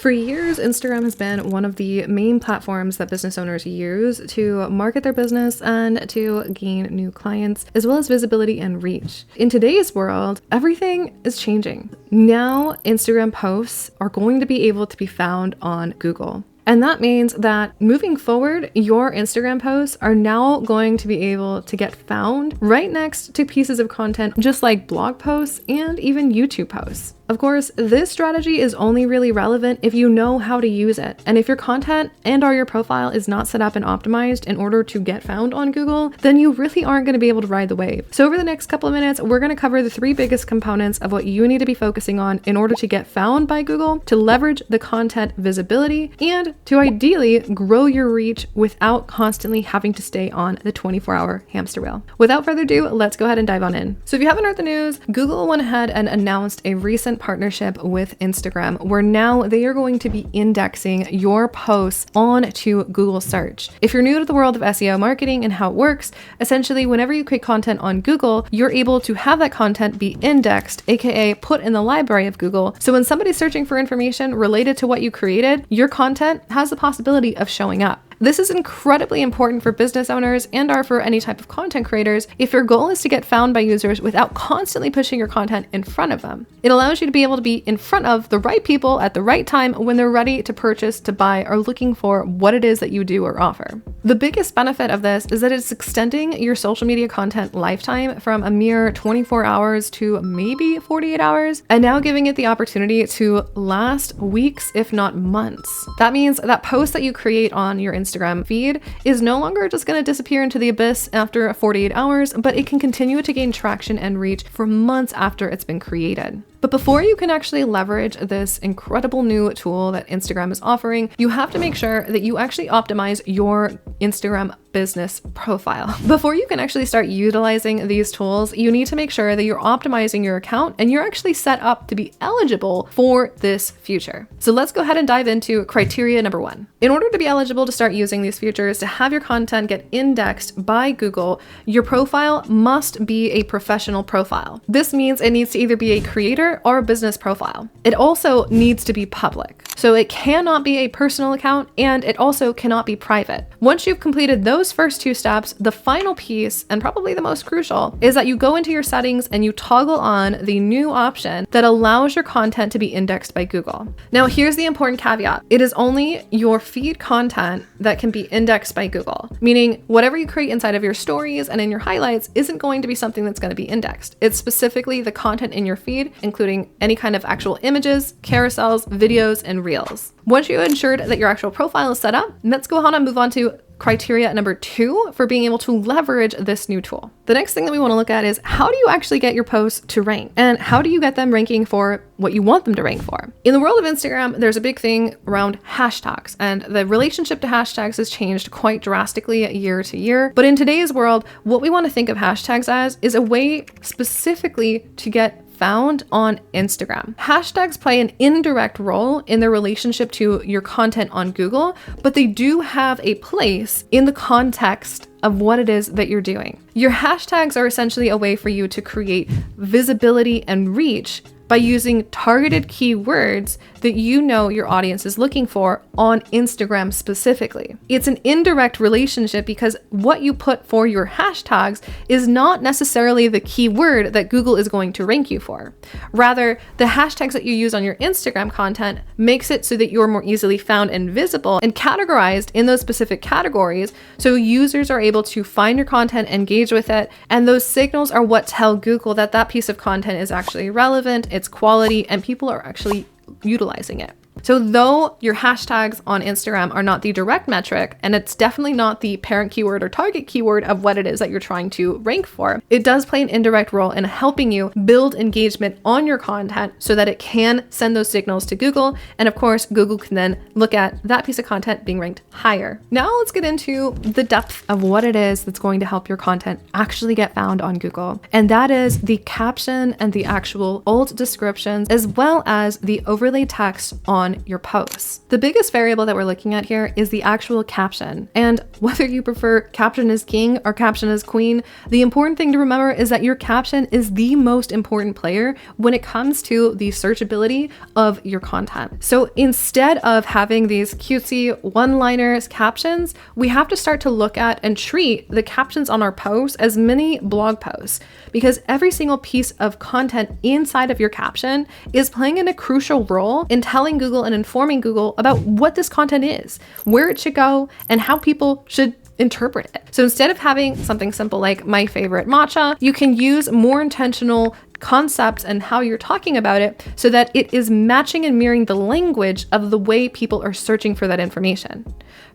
For years, Instagram has been one of the main platforms that business owners use to market their business and to gain new clients, as well as visibility and reach. In today's world, everything is changing. Now, Instagram posts are going to be able to be found on Google. And that means that moving forward, your Instagram posts are now going to be able to get found right next to pieces of content, just like blog posts and even YouTube posts. Of course, this strategy is only really relevant if you know how to use it. And if your content and/or your profile is not set up and optimized in order to get found on Google, then you really aren't going to be able to ride the wave. So over the next couple of minutes, we're going to cover the 3 biggest components of what you need to be focusing on in order to get found by Google, to leverage the content visibility, and to ideally grow your reach without constantly having to stay on the 24-hour hamster wheel. Without further ado, let's go ahead and dive on in. So if you haven't heard the news, Google went ahead and announced a recent partnership with Instagram, where now they are going to be indexing your posts onto Google search. If you're new to the world of SEO marketing and how it works, essentially whenever you create content on Google, you're able to have that content be indexed, aka put in the library of Google. So when somebody's searching for information related to what you created, your content has the possibility of showing up. This is incredibly important for business owners and/or for any type of content creators if your goal is to get found by users without constantly pushing your content in front of them. It allows you to be able to be in front of the right people at the right time when they're ready to purchase, to buy, or looking for what it is that you do or offer. The biggest benefit of this is that it's extending your social media content lifetime from a mere 24 hours to maybe 48 hours, and now giving it the opportunity to last weeks, if not months. That means that post that you create on your Instagram feed is no longer just going to disappear into the abyss after 48 hours, but it can continue to gain traction and reach for months after it's been created. But before you can actually leverage this incredible new tool that Instagram is offering, you have to make sure that you actually optimize your Instagram business profile. Before you can actually start utilizing these tools, you need to make sure that you're optimizing your account and you're actually set up to be eligible for this feature. So let's go ahead and dive into criteria number 1. In order to be eligible to start using these features, to have your content get indexed by Google, your profile must be a professional profile. This means it needs to either be a creator or a business profile. It also needs to be public. So it cannot be a personal account, and it also cannot be private. Once you've completed those first 2 steps, the final piece, and probably the most crucial, is that you go into your settings and you toggle on the new option that allows your content to be indexed by Google. Now, here's the important caveat. It is only your feed content that can be indexed by Google, meaning whatever you create inside of your stories and in your highlights isn't going to be something that's going to be indexed. It's specifically the content in your feed, including any kind of actual images, carousels, videos, and reels. Once you ensured that your actual profile is set up, let's go ahead and move on to criteria number 2 for being able to leverage this new tool. The next thing that we want to look at is, how do you actually get your posts to rank? And how do you get them ranking for what you want them to rank for? In the world of Instagram, there's a big thing around hashtags, and the relationship to hashtags has changed quite drastically year to year. But in today's world, what we want to think of hashtags as is a way specifically to get found on Instagram. Hashtags play an indirect role in their relationship to your content on Google, but they do have a place in the context of what it is that you're doing. Your hashtags are essentially a way for you to create visibility and reach by using targeted keywords that you know your audience is looking for on Instagram specifically. It's an indirect relationship because what you put for your hashtags is not necessarily the keyword that Google is going to rank you for. Rather, the hashtags that you use on your Instagram content makes it so that you're more easily found and visible and categorized in those specific categories, so users are able to find your content, engage with it, and those signals are what tell Google that that piece of content is actually relevant, it's quality, and people are actually utilizing it. So though your hashtags on Instagram are not the direct metric, and it's definitely not the parent keyword or target keyword of what it is that you're trying to rank for, it does play an indirect role in helping you build engagement on your content so that it can send those signals to Google. And of course, Google can then look at that piece of content being ranked higher. Now let's get into the depth of what it is that's going to help your content actually get found on Google. And that is the caption and the actual alt descriptions, as well as the overlay text on on your posts. The biggest variable that we're looking at here is the actual caption. And whether you prefer caption as king or caption as queen, the important thing to remember is that your caption is the most important player when it comes to the searchability of your content. So instead of having these cutesy one-liners captions, we have to start to look at and treat the captions on our posts as mini blog posts, because every single piece of content inside of your caption is playing a crucial role in telling Google and informing Google about what this content is, where it should go, and how people should interpret it. So instead of having something simple like my favorite matcha, you can use more intentional concepts and how you're talking about it so that it is matching and mirroring the language of the way people are searching for that information.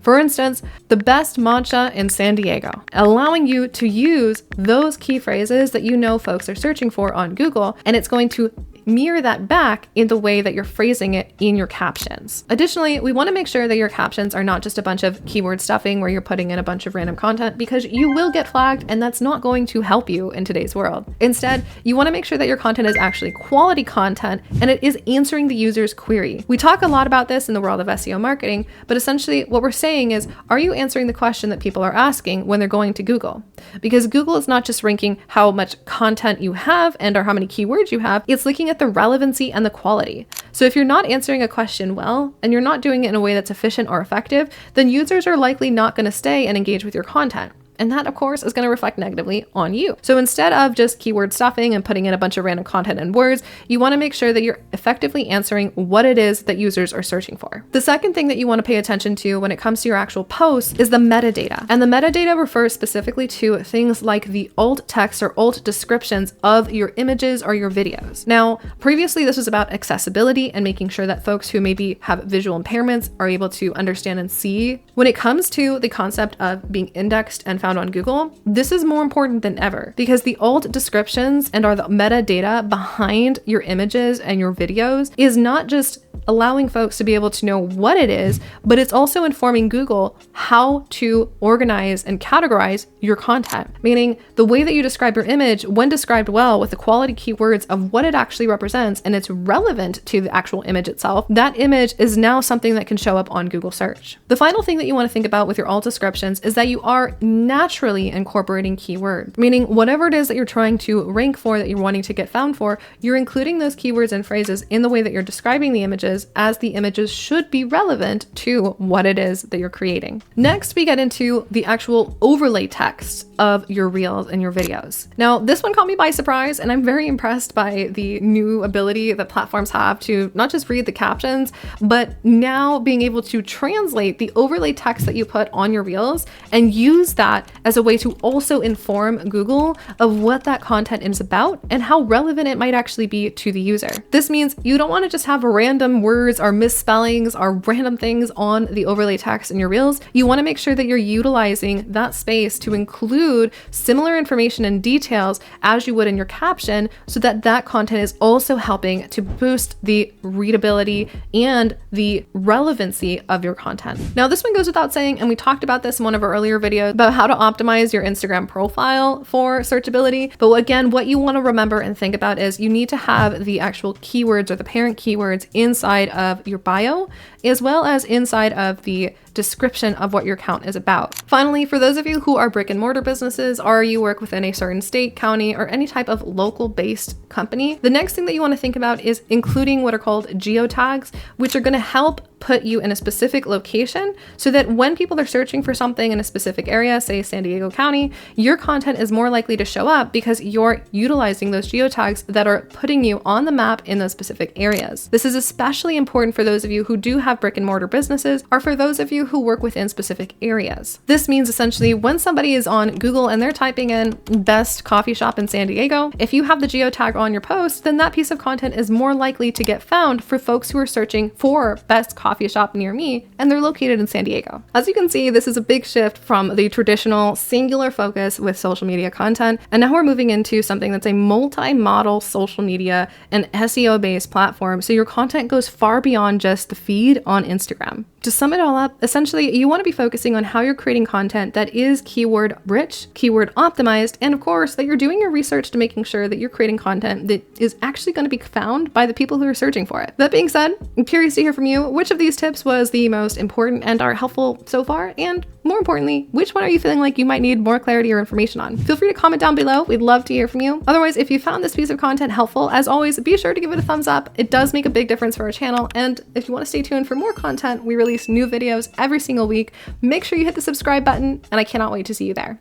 For instance, the best matcha in San Diego, allowing you to use those key phrases that you know folks are searching for on Google, and it's going to mirror that back in the way that you're phrasing it in your captions. Additionally, we want to make sure that your captions are not just a bunch of keyword stuffing where you're putting in a bunch of random content, because you will get flagged and that's not going to help you in today's world. Instead, you want to make sure that your content is actually quality content and it is answering the user's query. We talk a lot about this in the world of SEO marketing, but essentially what we're saying is, are you answering the question that people are asking when they're going to Google? Because Google is not just ranking how much content you have and or how many keywords you have, it's looking at the relevancy and the quality. So if you're not answering a question well, and you're not doing it in a way that's efficient or effective, then users are likely not going to stay and engage with your content. And that, of course, is going to reflect negatively on you. So instead of just keyword stuffing and putting in a bunch of random content and words, you want to make sure that you're effectively answering what it is that users are searching for. The second thing that you want to pay attention to when it comes to your actual posts is the metadata. And the metadata refers specifically to things like the alt text or alt descriptions of your images or your videos. Now, previously, this was about accessibility and making sure that folks who maybe have visual impairments are able to understand and see. When it comes to the concept of being indexed and found on Google, this is more important than ever, because the alt descriptions and are the metadata behind your images and your videos is not just allowing folks to be able to know what it is, but it's also informing Google how to organize and categorize your content. Meaning the way that you describe your image, when described well with the quality keywords of what it actually represents and it's relevant to the actual image itself, that image is now something that can show up on Google search. The final thing that you want to think about with your alt descriptions is that you are naturally incorporating keywords, meaning whatever it is that you're trying to rank for, that you're wanting to get found for, you're including those keywords and phrases in the way that you're describing the images, as the images should be relevant to what it is that you're creating. Next, we get into the actual overlay text of your reels and your videos. Now, this one caught me by surprise, and I'm very impressed by the new ability that platforms have to not just read the captions, but now being able to translate the overlay text that you put on your reels and use that as a way to also inform Google of what that content is about and how relevant it might actually be to the user. This means you don't want to just have random words or misspellings or random things on the overlay text in your reels. You want to make sure that you're utilizing that space to include similar information and details as you would in your caption, so that that content is also helping to boost the readability and the relevancy of your content. Now, this one goes without saying, and we talked about this in one of our earlier videos about how to optimize your Instagram profile for searchability. But again, what you want to remember and think about is you need to have the actual keywords or the parent keywords inside of your bio, as well as inside of the description of what your account is about. Finally, for those of you who are brick and mortar businesses, or you work within a certain state, county, or any type of local based company, the next thing that you want to think about is including what are called geotags, which are going to help put you in a specific location so that when people are searching for something in a specific area, say San Diego County, your content is more likely to show up because you're utilizing those geotags that are putting you on the map in those specific areas. This is especially important for those of you who do have brick and mortar businesses, or for those of you who work within specific areas. This means essentially when somebody is on Google and they're typing in best coffee shop in San Diego, if you have the geotag on your post, then that piece of content is more likely to get found for folks who are searching for best coffee shop near me, and they're located in San Diego. As you can see, this is a big shift from the traditional singular focus with social media content, and now we're moving into something that's a multi-model social media and SEO based platform, so your content goes far beyond just the feed on Instagram. To sum it all up, essentially you want to be focusing on how you're creating content that is keyword rich, keyword optimized, and of course that you're doing your research to making sure that you're creating content that is actually going to be found by the people who are searching for it. That being said, I'm curious to hear from you which of these tips was the most important and are helpful so far, and more importantly, which one are you feeling like you might need more clarity or information on? Feel free to comment down below. We'd love to hear from you. Otherwise, if you found this piece of content helpful, as always, be sure to give it a thumbs up. It does make a big difference for our channel. And if you want to stay tuned for more content, we release new videos every single week. Make sure you hit the subscribe button, and I cannot wait to see you there.